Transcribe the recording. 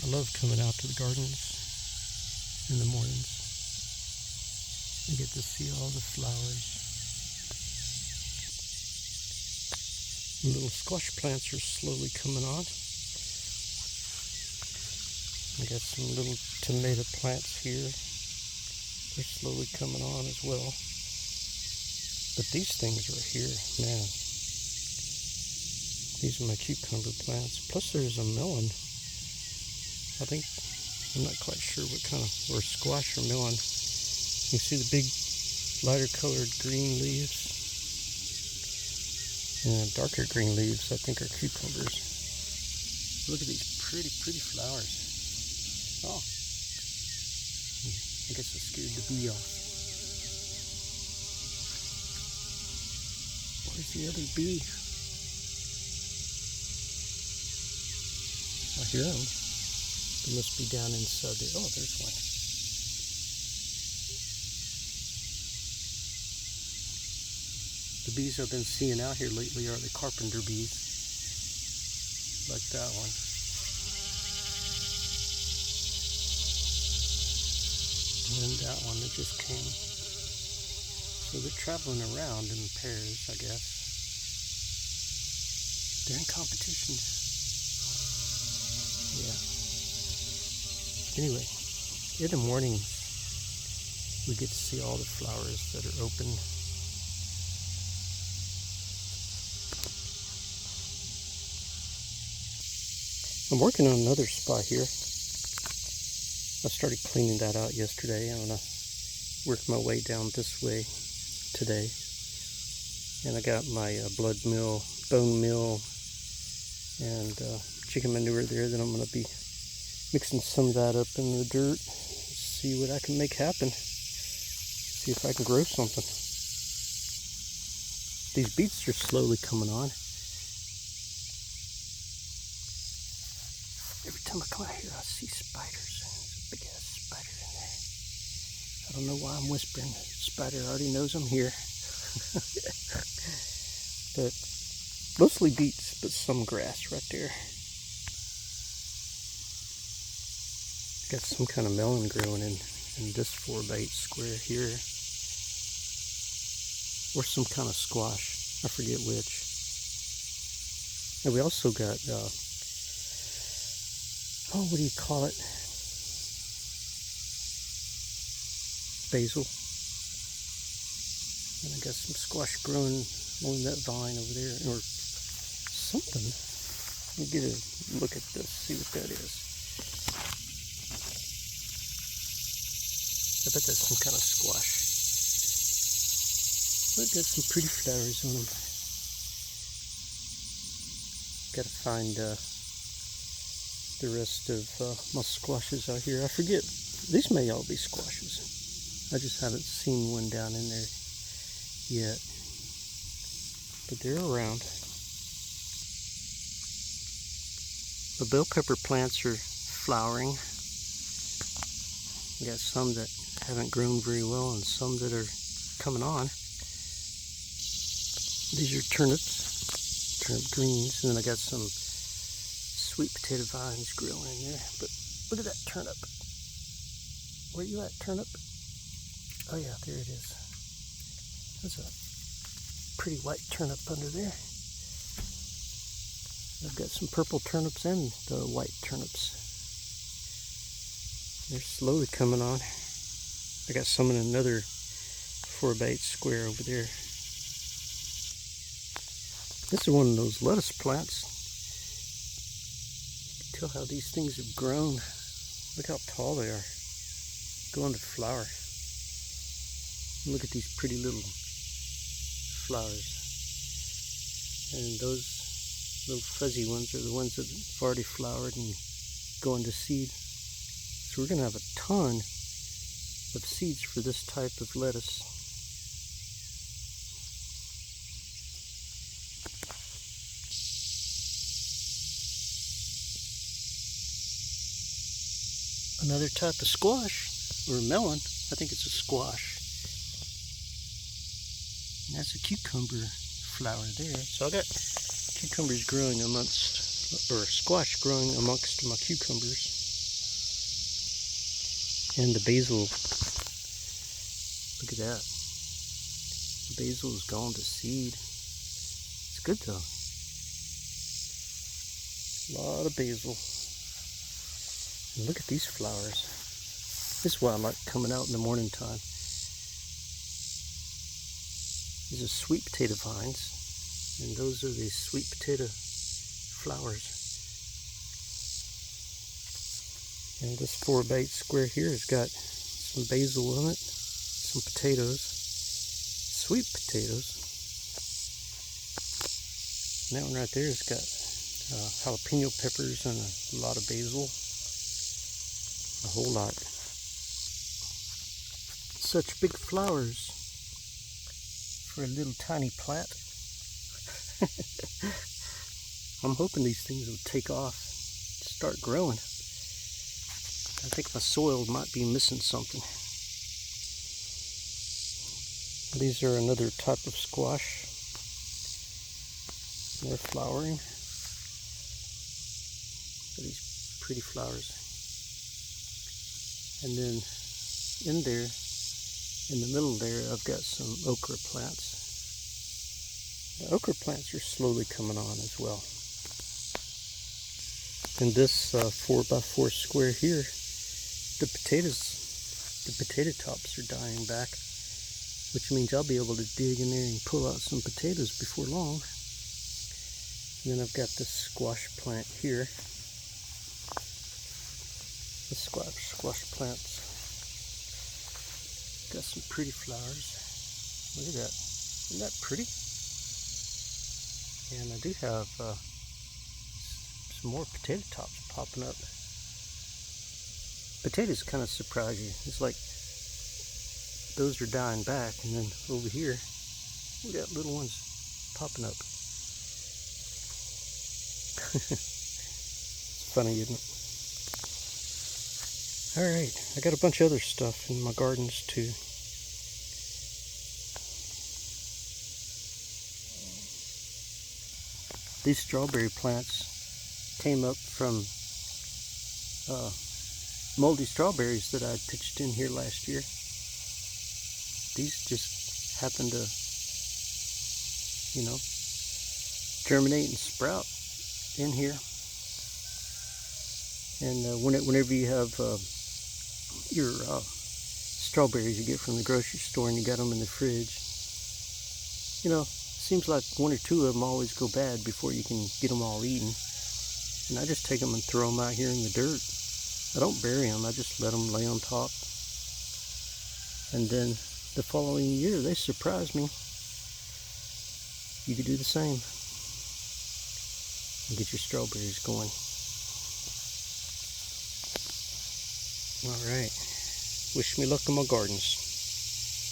I love coming out to the gardens in the mornings. I get to see all the flowers. The little squash plants are slowly coming on. I got some little tomato plants here. They're slowly coming on as well. But these things right here, man. These are my cucumber plants. Plus there's a melon. I think, I'm not quite sure what kind of, or squash or melon. You see the big lighter colored green leaves? And darker green leaves, I think, are cucumbers. Look at these pretty, pretty flowers. Oh, I guess I scared the bee off. Where's the other bee? I hear them. They must be down inside there. Oh, there's one. The bees I've been seeing out here lately are the carpenter bees, like that one. And that one that just came. So they're traveling around in pairs, I guess. They're in competition. Yeah. Anyway, in the morning, we get to see all the flowers that are open. I'm working on another spot here. I started cleaning that out yesterday. I'm going to work my way down this way today. And I got my blood meal, bone meal, and chicken manure there that I'm going to be mixing some of that up in the dirt. See what I can make happen. See if I can grow something. These beets are slowly coming on. Every time I come out here, I see spiders. There's a big ass spider in there. I don't know why I'm whispering. The spider already knows I'm here. But mostly beets, but some grass right there. Got some kind of melon growing in this 4x8 square here. Or some kind of squash. I forget which. And we also got what do you call it? Basil. And I got some squash growing along that vine over there, or something. Let me get a look at this, see what that is. I bet that's some kind of squash. But got some pretty flowers on them. Gotta find the rest of my squashes out here. I forget. These may all be squashes. I just haven't seen one down in there yet. But they're around. The bell pepper plants are flowering. We got some that haven't grown very well and some that are coming on. These are turnips, turnip greens, and then I got some sweet potato vines growing in there. But look at that turnip. Where you at, turnip? Oh yeah, there it is. That's a pretty white turnip under there. I've got some purple turnips and the white turnips. They're slowly coming on. I got some in another 4x8 square over there. This is one of those lettuce plants. Tell how these things have grown. Look how tall they are. Going to flower. Look at these pretty little flowers. And those little fuzzy ones are the ones that have already flowered and going to seed. So we're going to have a ton of seeds for this type of lettuce. Another type of squash, or melon. I think it's a squash. And that's a cucumber flower there. So I got cucumbers growing amongst, or squash growing amongst my cucumbers. And the basil, look at that. The basil is gone to seed. It's good though. A lot of basil. And look at these flowers. This is why I like coming out in the morning time. These are sweet potato vines, and those are the sweet potato flowers. And this 4x8 square here has got some basil in it, some potatoes, sweet potatoes. And that one right there has got jalapeno peppers and a lot of basil, a whole lot. Such big flowers for a little tiny plant. I'm hoping these things will take off, start growing. I think my soil might be missing something. These are another type of squash. They're flowering. These pretty flowers. And then in there, in the middle there, I've got some okra plants. The okra plants are slowly coming on as well. In this 4x4 square here, the potato tops are dying back, which means I'll be able to dig in there and pull out some potatoes before long. And then I've got this squash plant here. The squash plants got some pretty flowers. Look at that. Isn't that pretty? And I do have some more potato tops popping up. Potatoes kind of surprise you. It's like those are dying back, and then over here we got little ones popping up. It's funny, isn't it? Alright, I got a bunch of other stuff in my gardens too. These strawberry plants came up from moldy strawberries that I pitched in here last year. These just happen to, germinate and sprout in here. And whenever you have your strawberries you get from the grocery store and you got them in the fridge, seems like one or two of them always go bad before you can get them all eaten. And I just take them and throw them out here in the dirt. I don't bury them, I just let them lay on top. And then the following year they surprise me. You could do the same and get your strawberries going. Alright, wish me luck in my gardens.